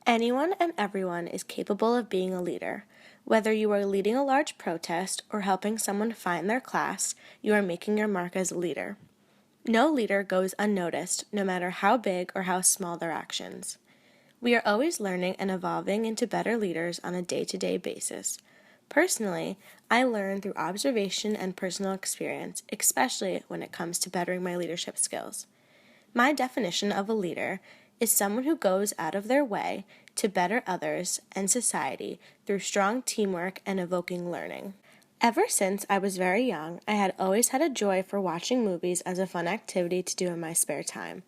Anyone and everyone is capable of being a leader. Whether you are leading a large protest or helping someone find their class, you are making your mark as a leader. No leader goes unnoticed, no matter how big or how small their actions. We are always learning and evolving into better leaders on a day-to-day basis. Personally, I learn through observation and personal experience, especially when it comes to bettering my leadership skills. My definition of a leader is someone who goes out of their way to better others and society through strong teamwork and evoking learning. Ever since I was very young, I had always had a joy for watching movies as a fun activity to do in my spare time.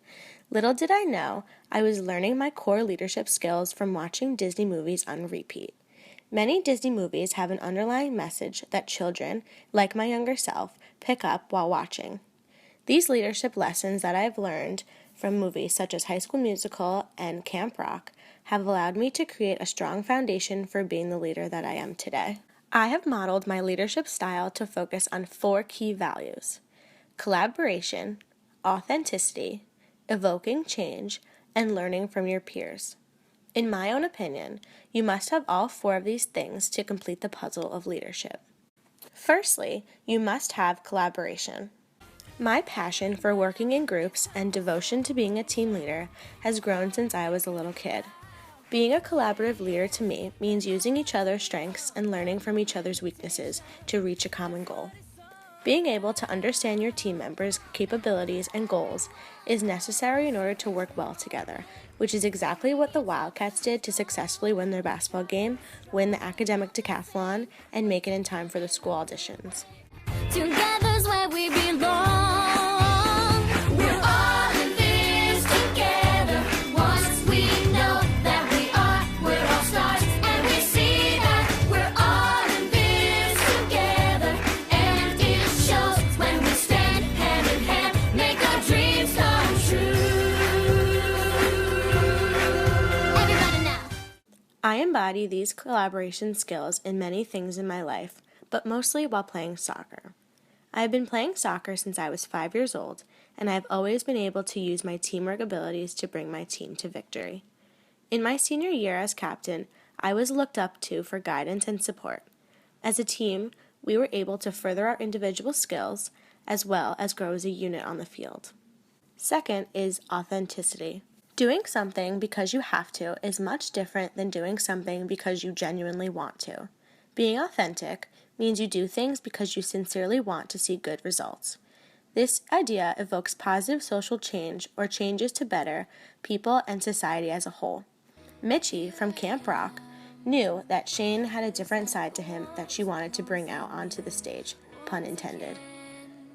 Little did I know, I was learning my core leadership skills from watching Disney movies on repeat. Many Disney movies have an underlying message that children, like my younger self, pick up while watching. These leadership lessons that I've learned from movies such as High School Musical and Camp Rock have allowed me to create a strong foundation for being the leader that I am today. I have modeled my leadership style to focus on 4 key values: collaboration, authenticity, evoking change, and learning from your peers. In my own opinion, you must have all 4 of these things to complete the puzzle of leadership. Firstly, you must have collaboration. My passion for working in groups and devotion to being a team leader has grown since I was a little kid. Being a collaborative leader to me means using each other's strengths and learning from each other's weaknesses to reach a common goal. Being able to understand your team members' capabilities and goals is necessary in order to work well together, which is exactly what the Wildcats did to successfully win their basketball game, win the academic decathlon, and make it in time for the school auditions. Together's where we belong. We're all in this together. Once we know that we are, we're all stars, and we see that we're all in this together. And it shows when we stand hand in hand, make our dreams come true. Everybody now. I embody these collaboration skills in many things in my life, but mostly while playing soccer. I have been playing soccer since I was 5 years old, and I have always been able to use my teamwork abilities to bring my team to victory. In my senior year as captain, I was looked up to for guidance and support. As a team, we were able to further our individual skills as well as grow as a unit on the field. Second is authenticity. Doing something because you have to is much different than doing something because you genuinely want to. Being authentic means you do things because you sincerely want to see good results. This idea evokes positive social change or changes to better people and society as a whole. Mitchie from Camp Rock knew that Shane had a different side to him that she wanted to bring out onto the stage, pun intended.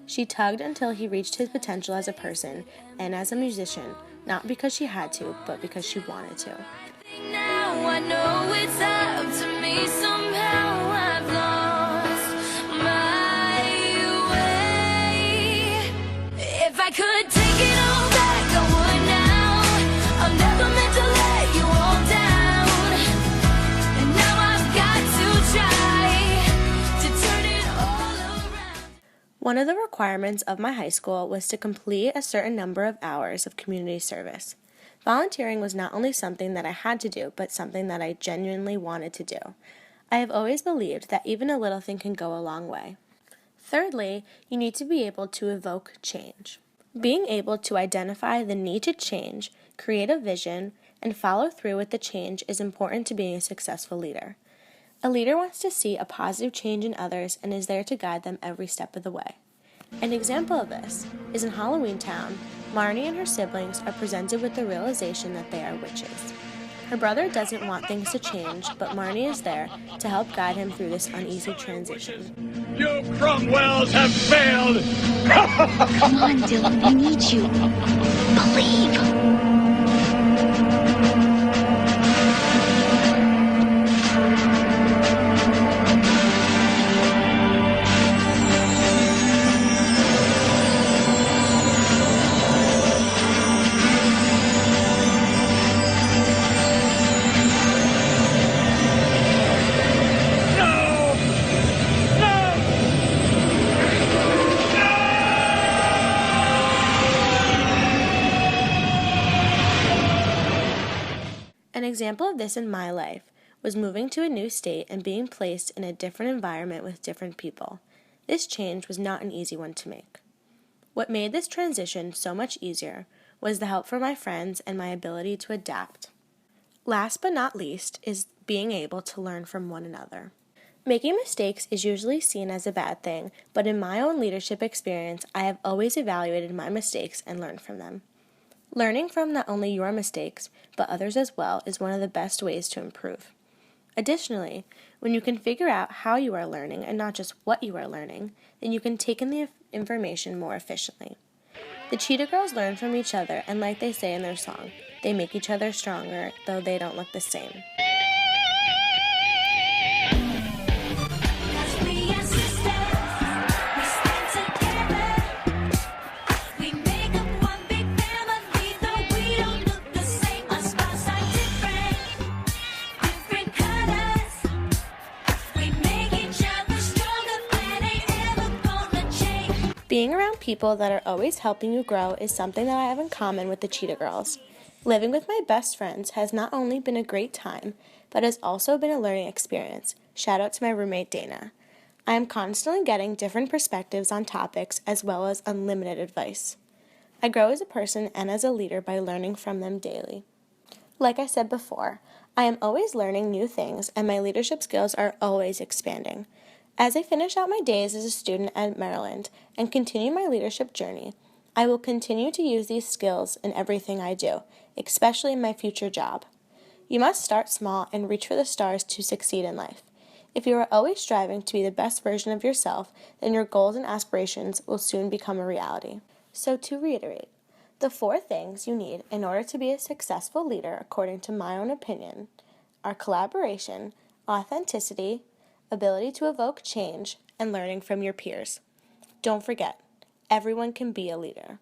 She tugged until he reached his potential as a person and as a musician, not because she had to, but because she wanted to. Now I know it's up to me. Somehow I've lost my way. If I could take it all back, I would now. I'm never meant to let you all down, and now I've got to try to turn it all around. One of the requirements of my high school was to complete a certain number of hours of community service. Volunteering was not only something that I had to do, but something that I genuinely wanted to do. I have always believed that even a little thing can go a long way. Thirdly, you need to be able to evoke change. Being able to identify the need to change, create a vision, and follow through with the change is important to being a successful leader. A leader wants to see a positive change in others and is there to guide them every step of the way. An example of this is in Halloween Town. Marnie and her siblings are presented with the realization that they are witches. Her brother doesn't want things to change, but Marnie is there to help guide him through this uneasy transition. You Cromwells have failed! Come on, Dylan, we need you. Believe. An example of this in my life was moving to a new state and being placed in a different environment with different people. This change was not an easy one to make. What made this transition so much easier was the help from my friends and my ability to adapt. Last but not least is being able to learn from one another. Making mistakes is usually seen as a bad thing, but in my own leadership experience, I have always evaluated my mistakes and learned from them. Learning from not only your mistakes, but others as well, is one of the best ways to improve. Additionally, when you can figure out how you are learning and not just what you are learning, then you can take in the information more efficiently. The Cheetah Girls learn from each other, and like they say in their song, they make each other stronger, though they don't look the same. Being around people that are always helping you grow is something that I have in common with the Cheetah Girls. Living with my best friends has not only been a great time, but has also been a learning experience. Shout out to my roommate Dana. I am constantly getting different perspectives on topics as well as unlimited advice. I grow as a person and as a leader by learning from them daily. Like I said before, I am always learning new things and my leadership skills are always expanding. As I finish out my days as a student at Maryland and continue my leadership journey, I will continue to use these skills in everything I do, especially in my future job. You must start small and reach for the stars to succeed in life. If you are always striving to be the best version of yourself, then your goals and aspirations will soon become a reality. So to reiterate, the 4 things you need in order to be a successful leader, according to my own opinion, are collaboration, authenticity, ability to evoke change, and learning from your peers. Don't forget, everyone can be a leader.